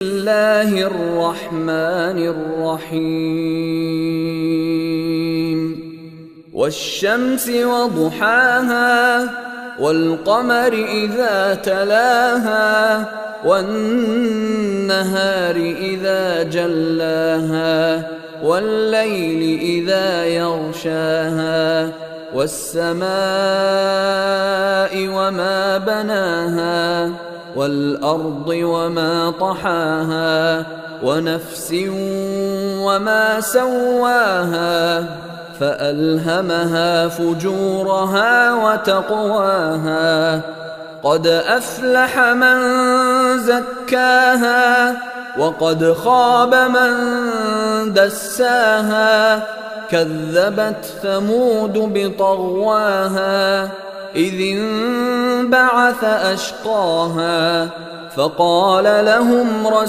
الله الرحمن الرحيم والشمس وضحاها والقمر إذا تلاها والنهار إذا جلاها والليل إذا يغشاها والسماء وما بناها والأرض وما طحاها ونفس وما سواها فألهمها فجورها وتقواها قد أفلح من زكاها وقد خاب من دساها كذبت ثمود بطغواها إذ انبعث أشقاها فقال لهم رسول